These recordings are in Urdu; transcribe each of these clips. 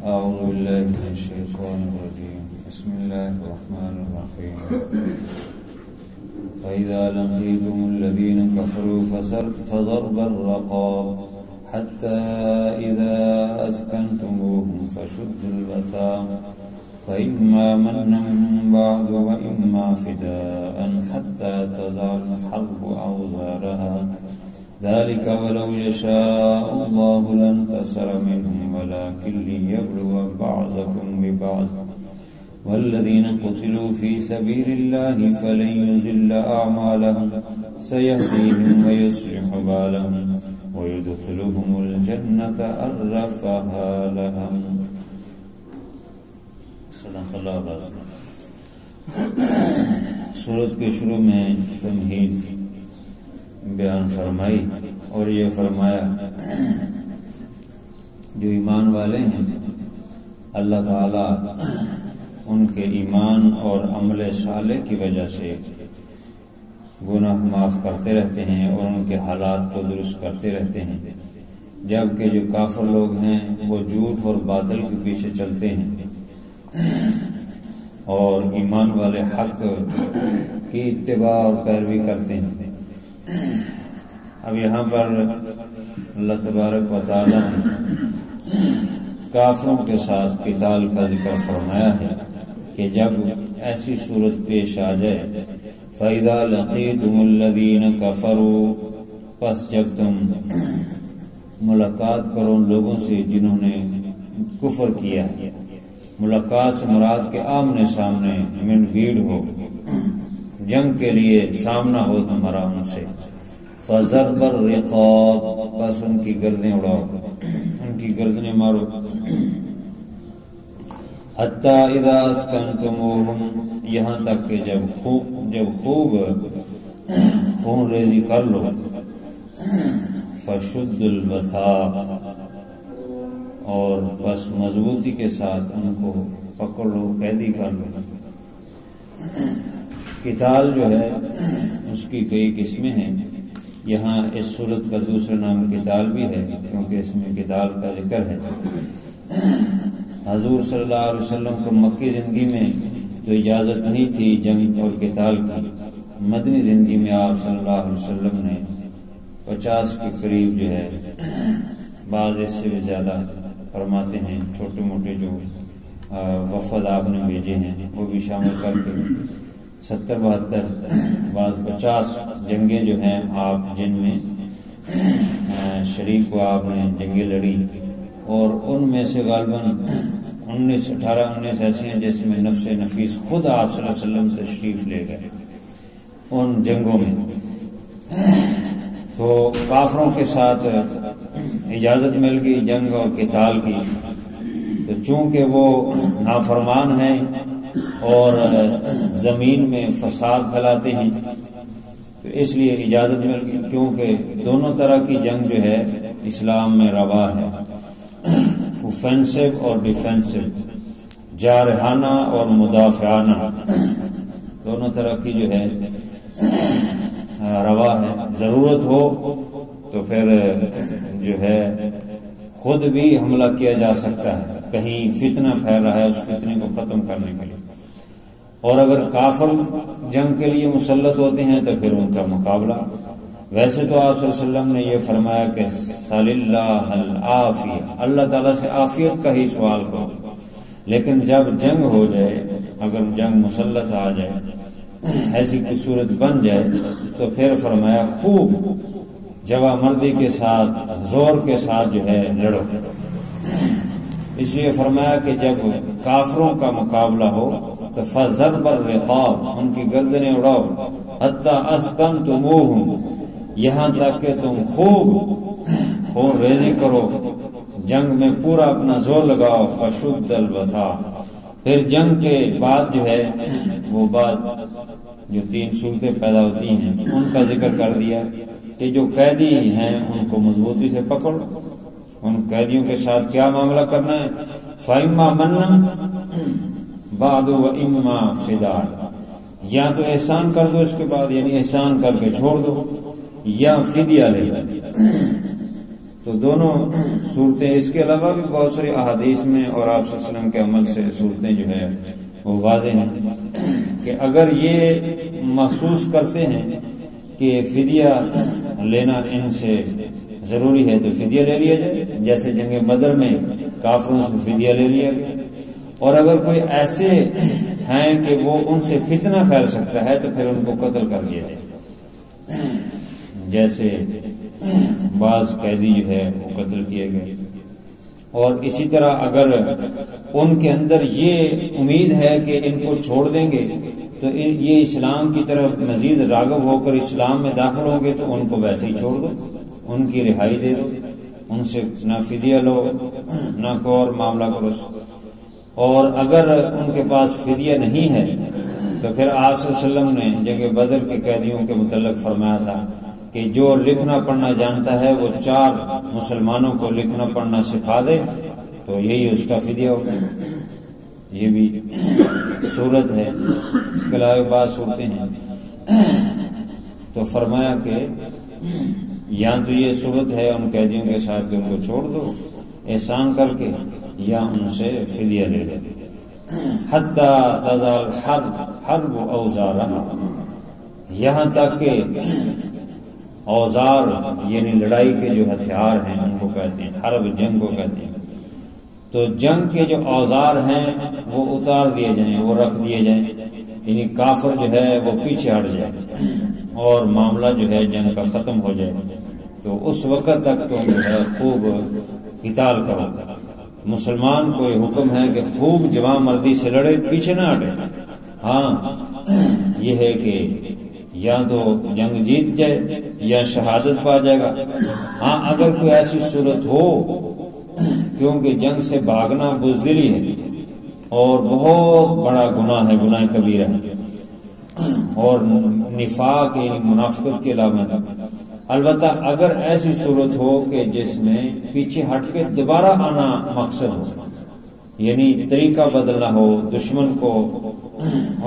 أعوذ بالله من الشيطان الرجيم بسم الله الرحمن الرحيم فإذا لقيتم الذين كفروا فضرب الرقاب حتى إذا أثخنتموهم فشدوا الوثاق فإما منا بعد وإما فداء حتى تضع الحرب أوزارها ذلك ولو يشاء الله لانتصر منهم ولكن ليبلو بعضكم ببعض والذين قتلوا في سبيل الله فلن يضل أعمالهم سيهديهم ويصلح بالهم ويدخلهم الجنة عرفها لهم. صدق اللہ العظیم. سورۃ کے شروع میں تمہید بیان فرمائی اور یہ فرمایا جو ایمان والے ہیں اللہ تعالی ان کے ایمان اور عمل صالح کی وجہ سے گناہ معاف کرتے رہتے ہیں اور ان کے حالات کو درست کرتے رہتے ہیں، جبکہ جو کافر لوگ ہیں وہ جھوٹ اور باطل کے پیچھے چلتے ہیں اور ایمان والے حق کی اتباع اور پیروی کرتے ہیں. اب یہاں پر اللہ تبارک و تعالی نے کافروں کے ساتھ قتال کا ذکر فرمایا ہے کہ جب ایسی صورت پیش آ جائے فَإِذَا لَقِيتُمُ الَّذِينَ كَفَرُوا، پس جب تم ملاقات کرو ان لوگوں سے جنہوں نے کفر کیا ہے. ملاقات سے مراد کے آمنے سامنے من بھیڑ ہو، جنگ کے لیے سامنا ہو تمہارا ان سے. فَضَرْبَ الرِّقَابِ، بس ان کی گردنیں اڑاؤ، ان کی گردنیں مارو. حَتَّى إِذَا أَثْخَنْتُمُوهُمْ، یہاں تک کہ جب خوب خون ریزی کر لو. فَشُدُّ الْوَثَاقَ، اور بس مضبوطی کے ساتھ ان کو پکڑ لو، قیدی کر لو. قتال جو ہے اس کی کئی قسمیں ہیں. یہاں اس صورت کا دوسرا نام قتال بھی ہے کیونکہ اس میں قتال کا ذکر ہے. حضور صلی اللہ علیہ وسلم کو مکی زندگی میں تو اجازت نہیں تھی جنگ اور قتال کی. مدنی زندگی میں آپ صلی اللہ علیہ وسلم نے 50 کے قریب جو ہے، بعض اس سے بھی زیادہ فرماتے ہیں، چھوٹے موٹے جو وفد آپ نے بھیجے ہیں وہ بھی شامل کر کے 70-72 بعض 50 جنگیں جو ہیں آپ جن میں شریک کو آپ نے جنگیں لڑی، اور ان میں سے غالباً 18-19 ایسے ہیں جس میں نفس نفیس خود آپ صلی اللہ علیہ وسلم تشریف لے گئے ان جنگوں میں. تو کافروں کے ساتھ اجازت مل گئی جنگ اور قتال کی، تو چونکہ وہ نافرمان ہیں اور زمین میں فساد پھیلاتے ہیں تو اس لیے اجازت مل گئی، کیونکہ دونوں طرح کی جنگ جو ہے اسلام میں روا ہے، اوفینسو اور ڈیفینسو، جارحانہ اور مدافعانہ، دونوں طرح کی جو ہے روا ہے. ضرورت ہو تو پھر جو ہے خود بھی حملہ کیا جا سکتا ہے، کہیں فتنہ پھیل رہا ہے اس فتنے کو ختم کرنے کے لیے. اور اگر کافر جنگ کے لیے مسلط ہوتے ہیں تو پھر ان کا مقابلہ. ویسے تو آپ صلی اللہ علیہ وسلم نے یہ فرمایا کہ سَلِ اللَّهَ الْعَافِيَةَ، اللہ تعالیٰ سے عافیت کا ہی سوال کرو. لیکن جب جنگ ہو جائے، اگر جنگ مسلط آ جائے، ایسی کوئی صورت بن جائے، تو پھر فرمایا خوب جواب مردی کے ساتھ زور کے ساتھ جو ہے لڑو. اس لیے فرمایا کہ جب کافروں کا مقابلہ ہو تو فَضَرْبَ الرِّقَابِ، ان کی گردنیں اڑاؤ. حَتَّى أَثْخَنْتُمُوهُمْ، یہاں تک کہ تم خوب خون ریزی کرو، جنگ میں پورا اپنا زور لگاؤ. فَشُدَّ الْوَثَاقَ، پھر جنگ کے بعد جو ہے وہ بات جو 3 صورتیں پیدا ہوتی ہیں ان کا ذکر کر دیا کہ جو قیدی ہیں ان کو مضبوطی سے پکڑ. ان قیدیوں کے ساتھ کیا معاملہ کرنا ہے؟ فَإِمَّا مَنًّا بَعْدُ وَإِمَّا فِدَاءً، یا تو احسان کر دو اس کے بعد، یعنی احسان کر کے چھوڑ دو، یا فدیہ لے. تو دونوں صورتیں، اس کے علاوہ بھی بہت ساری احادیث میں اور آپ صلی اللہ علیہ وسلم کے عمل سے صورتیں جو ہے وہ واضح ہیں کہ اگر یہ محسوس کرتے ہیں کہ فدیہ لینا ان سے ضروری ہے تو فدیہ لے لیا جائے، جیسے جنگ بدر میں کافروں سے فدیہ لے لیا گیا، اور اگر کوئی ایسے ہیں کہ وہ ان سے فتنہ پھیل سکتا ہے تو پھر ان کو قتل کر دیا جائے، جیسے بعض قیدی جو ہے وہ قتل کیے گئے۔ اور اسی طرح اگر ان کے اندر یہ امید ہے کہ ان کو چھوڑ دیں گے تو یہ اسلام کی طرف مزید راغب ہو کر اسلام میں داخل ہوں گے تو ان کو ویسے ہی چھوڑ دو، ان کی رہائی دے دو، ان سے نہ فدیہ لو نہ کوئی اور معاملہ کرو۔ اور اگر ان کے پاس فدیہ نہیں ہے تو پھر آپ صلی اللہ علیہ وسلم نے جنگ بدر کے قیدیوں کے متعلق فرمایا تھا کہ جو لکھنا پڑھنا جانتا ہے وہ 4 مسلمانوں کو لکھنا پڑھنا سکھا دے تو یہی اس کا فدیہ ہوگا۔ یہ بھی صورت ہے، اس کے علاوہ بعض صورتیں ہیں۔ تو فرمایا کہ یا تو یہ صورت ہے ان قیدیوں کے ساتھ کہ ان کو چھوڑ دو احسان کر کے، یا ان سے فدیہ لے لے، حتی تضع الحرب اوزارہا، یہاں تک کہ اوزار یعنی لڑائی کے جو ہتھیار ہیں ان کو کہتے ہیں، حرب جنگ کو کہتے ہیں، تو جنگ کے جو اوزار ہیں وہ اتار دیے جائیں، وہ رکھ دیے جائیں، یعنی کافر جو ہے وہ پیچھے ہٹ جائے اور معاملہ جو ہے جنگ کا ختم ہو جائے، تو اس وقت تک تم جو ہے خوب قتال کرو۔ مسلمان کو یہ حکم ہے کہ خوب جوان مردی سے لڑے، پیچھے نہ ہٹے۔ ہاں یہ ہے کہ یا تو جنگ جیت جائے یا شہادت پا جائے گا۔ ہاں اگر کوئی ایسی صورت ہو، کیونکہ جنگ سے بھاگنا بزدلی ہے اور بہت بڑا گناہ ہے، گناہ کبیرہ ہے اور نفاق یعنی منافقت کے علامت۔ البتہ اگر ایسی صورت ہو کہ جس میں پیچھے ہٹ کے دوبارہ آنا مقصد ہو، یعنی طریقہ بدلنا ہو، دشمن کو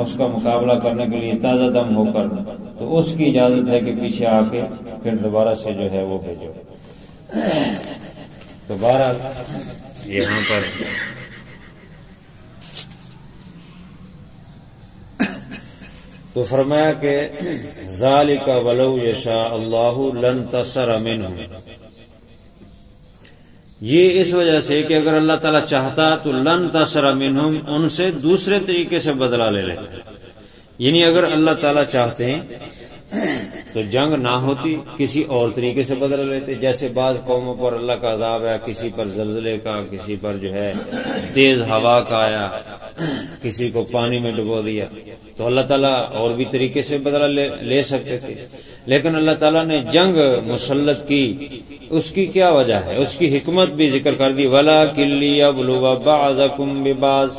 اس کا مقابلہ کرنے کے لیے تازہ دم ہو کر، تو اس کی اجازت ہے کہ پیچھے آ کے پھر دوبارہ سے جو ہے وہ بھیجو۔ دوبارہ یہاں پر تو فرمایا کہ ذالک ولو یشاء اللہ لانتصر منہم، یہ اس وجہ سے کہ اگر اللہ تعالیٰ چاہتا تو لانتصر منہم، ان سے دوسرے طریقے سے بدلہ لے لیتے، یعنی اگر اللہ تعالیٰ چاہتے ہیں تو جنگ نہ ہوتی، کسی اور طریقے سے بدلہ لیتے، جیسے بعض قوموں پر اللہ کا عذاب ہے، کسی پر زلزلے کا، کسی پر جو ہے تیز ہوا کا آیا، کسی کو پانی میں ڈبو دیا، تو اللہ تعالیٰ اور بھی طریقے سے بدلہ لے سکتے تھے، لیکن اللہ تعالیٰ نے جنگ مسلط کی، اس کی کیا وجہ ہے، اس کی حکمت بھی ذکر کر دی، وَلَٰكِن لِّيَبْلُوَ بَعْضَكُم بِبَعْضٍ،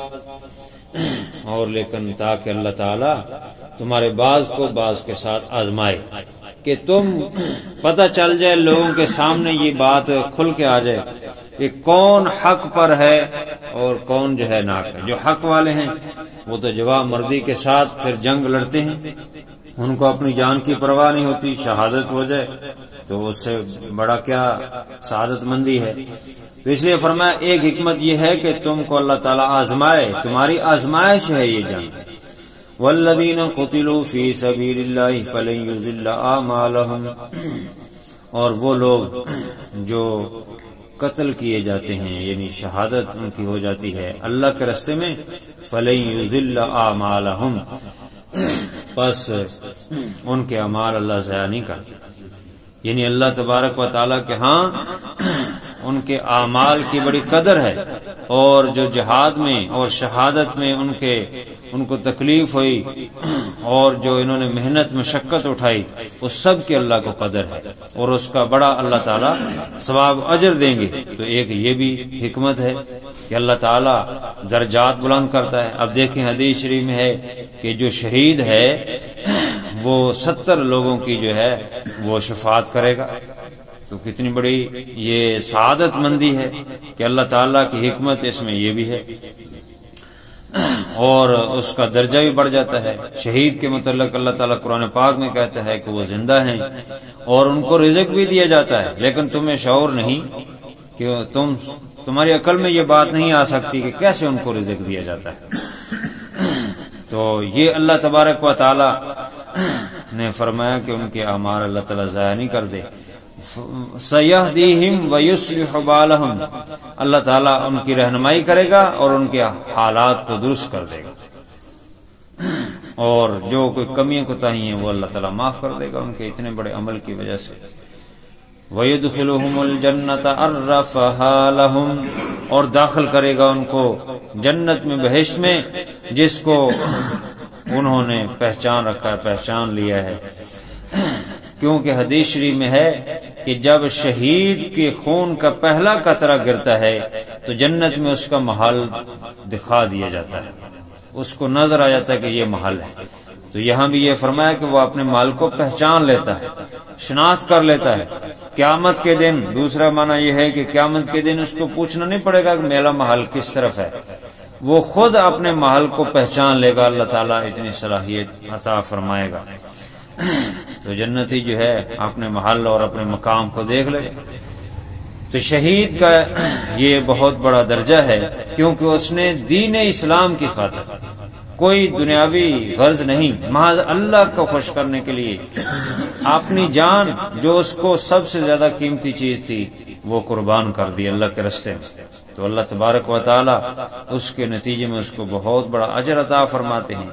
اور لیکن تاکہ اللہ تعالیٰ تمہارے بعض کو بعض کے ساتھ آزمائے، کہ تم پتہ چل جائے، لوگوں کے سامنے یہ بات کھل کے آ جائے کہ کون حق پر ہے اور کون جو ہے ناک ہے۔ جو حق والے ہیں وہ تو جواب مردی کے ساتھ پھر جنگ لڑتے ہیں، ان کو اپنی جان کی پرواہ نہیں ہوتی، شہادت ہو جائے تو اس سے بڑا کیا سعادت مندی ہے۔ تو اس لیے فرمایا ایک حکمت یہ ہے کہ تم کو اللہ تعالیٰ آزمائے، تمہاری آزمائش ہے یہ جنگ۔ والذین قتلوا فی سبیل اللہ فلن یضل اعمالہم، اور وہ لوگ جو قتل کیے جاتے ہیں یعنی شہادت ان کی ہو جاتی ہے اللہ کے راستے میں، فلن یضل اعمالہم، پس ان کے اعمال اللہ ضائع نہیں کرتے، یعنی اللہ تبارک و تعالیٰ کے ہاں ان کے اعمال کی بڑی قدر ہے، اور جو جہاد میں اور شہادت میں ان کو تکلیف ہوئی اور جو انہوں نے محنت مشقت اٹھائی، اس سب کی اللہ کو قدر ہے اور اس کا بڑا اللہ تعالیٰ ثواب اجر دیں گے۔ تو ایک یہ بھی حکمت ہے کہ اللہ تعالیٰ درجات بلند کرتا ہے۔ اب دیکھیں حدیث شریف میں ہے کہ جو شہید ہے وہ 70 لوگوں کی جو ہے وہ شفاعت کرے گا، تو کتنی بڑی یہ سعادت مندی ہے کہ اللہ تعالیٰ کی حکمت اس میں یہ بھی ہے۔ اور اس کا درجہ بھی بڑھ جاتا ہے۔ شہید کے متعلق اللہ تعالیٰ قرآن پاک میں کہتا ہے کہ وہ زندہ ہیں اور ان کو رزق بھی دیا جاتا ہے، لیکن تمہیں شعور نہیں کہ تمہاری عقل میں یہ بات نہیں آ سکتی کہ کیسے ان کو رزق دیا جاتا ہے۔ تو یہ اللہ تبارک و تعالی نے فرمایا کہ ان کے اعمال اللہ تعالیٰ ضائع نہیں کر دے۔ سَيَهْدِيهِمْ وَيُصْلِحُ بَالَهُمْ، اللہ تعالیٰ ان کی رہنمائی کرے گا اور ان کے حالات کو درست کر دے گا، اور جو کوئی کمیاں کوتاہی ہیں وہ اللہ تعالیٰ معاف کر دے گا ان کے اتنے بڑے عمل کی وجہ سے۔ وَيُدْخِلُهُمُ الْجَنَّةَ عَرَّفَهَا لَهُمْ، اور داخل کرے گا ان کو جنت میں، بہشت میں، جس کو انہوں نے پہچان رکھا ہے، پہچان لیا ہے۔ کیونکہ حدیث شریف میں ہے کہ جب شہید کے خون کا پہلا قطرہ گرتا ہے تو جنت میں اس کا محل دکھا دیا جاتا ہے، اس کو نظر آ جاتا ہے کہ یہ محل ہے۔ تو یہاں بھی یہ فرمایا کہ وہ اپنے محل کو پہچان لیتا ہے، شناخت کر لیتا ہے۔ قیامت کے دن دوسرا معنی یہ ہے کہ قیامت کے دن اس کو پوچھنا نہیں پڑے گا کہ میرا محل کس طرف ہے، وہ خود اپنے محل کو پہچان لے گا، اللہ تعالیٰ اتنی صلاحیت عطا فرمائے گا۔ تو جنتی جو ہے اپنے محل اور اپنے مقام کو دیکھ لے۔ تو شہید کا یہ بہت بڑا درجہ ہے، کیونکہ اس نے دین اسلام کی خاطر کوئی دنیاوی غرض نہیں، محض اللہ کو خوش کرنے کے لیے اپنی جان، جو اس کو سب سے زیادہ قیمتی چیز تھی، وہ قربان کر دی اللہ کے راستے میں۔ تو اللہ تبارک و تعالی اس کے نتیجے میں اس کو بہت بڑا اجر عطا فرماتے ہیں۔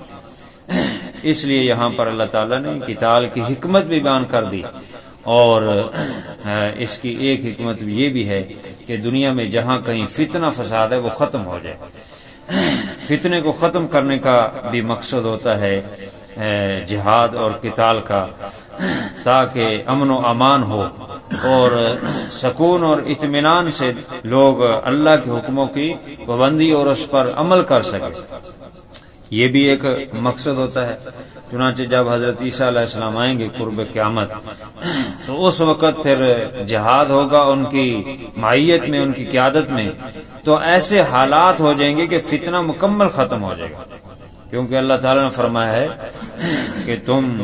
اس لیے یہاں پر اللہ تعالیٰ نے قتال کی حکمت بھی بیان کر دی، اور اس کی ایک حکمت یہ بھی ہے کہ دنیا میں جہاں کہیں فتنہ فساد ہے وہ ختم ہو جائے۔ فتنے کو ختم کرنے کا بھی مقصد ہوتا ہے جہاد اور قتال کا، تاکہ امن و امان ہو اور سکون اور اطمینان سے لوگ اللہ کے حکموں کی پابندی اور اس پر عمل کر سکیں۔ یہ بھی ایک مقصد ہوتا ہے۔ چنانچہ جب حضرت عیسیٰ علیہ السلام آئیں گے قرب قیامت، تو اس وقت پھر جہاد ہوگا ان کی معیت میں، ان کی قیادت میں، تو ایسے حالات ہو جائیں گے کہ فتنہ مکمل ختم ہو جائے گا، کیونکہ اللہ تعالیٰ نے فرمایا ہے کہ تم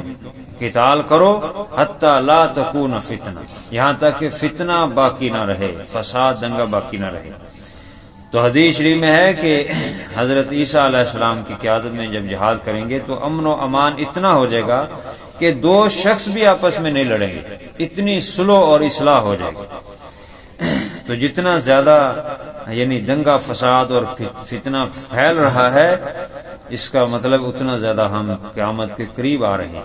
قتال کرو حتی لا تکون فتنہ، یہاں تک کہ فتنہ باقی نہ رہے، فساد دنگا باقی نہ رہے۔ تو حدیث شریف میں ہے کہ حضرت عیسیٰ علیہ السلام کی قیادت میں جب جہاد کریں گے تو امن و امان اتنا ہو جائے گا کہ دو شخص بھی آپس میں نہیں لڑیں گے، اتنی صلح اور اصلاح ہو جائے گی۔ تو جتنا زیادہ یعنی دنگا فساد اور فتنہ پھیل رہا ہے، اس کا مطلب اتنا زیادہ ہم قیامت کے قریب آ رہے ہیں،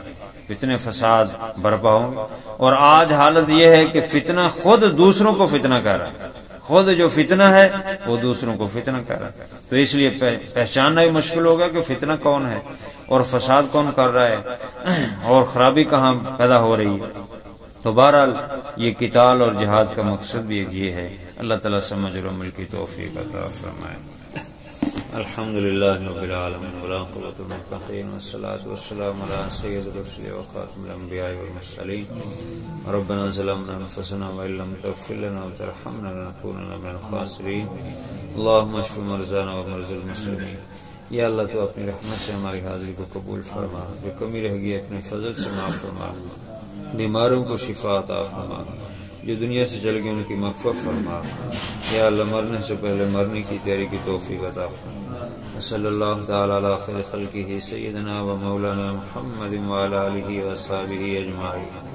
فتنے فساد برپا ہوں گے۔ اور آج حالت یہ ہے کہ فتنہ خود دوسروں کو فتنہ کر رہا ہے، خود جو فتنہ ہے وہ دوسروں کو فتنہ کر رہا ہے۔ تو اس لیے پہچاننا ہی مشکل ہوگا کہ فتنہ کون ہے اور فساد کون کر رہا ہے اور خرابی کہاں پیدا ہو رہی ہے۔ تو بہرحال یہ قتال اور جہاد کا مقصد بھی یہ ہے۔ اللہ تعالیٰ سمجھ اور عمل کی توفیق عطا فرمائے۔ الحمدللہ رب العالمین والعاقبۃ للمتقین والصلاۃ والسلام علی سید الرسل وخاتم الانبیاء والمرسلین۔ ربنا ظلمنا انفسنا وان لم تغفر لنا وترحمنا لنکونن من الخاسرین۔ اللهم اشف مرضانا ومرضى المسلمین۔ یا اللہ تو اپنی رحمت سے ہماری حاضری کو قبول فرما، جو کمی رہ گئی اپنے فضل سے معاف فرما، بیماروں کو شفا عطا فرما، جو دنیا سے چل گئے ان کی مغفرت فرما۔ یا اللہ مرنے سے پہلے مرنے کی تیاری کی توفیق عطا فرما۔ صلی اللہ تعالی علی خیر خلقہ سیدنا و مولانا محمد وعلی آلہ و اصحابہ اجمعین۔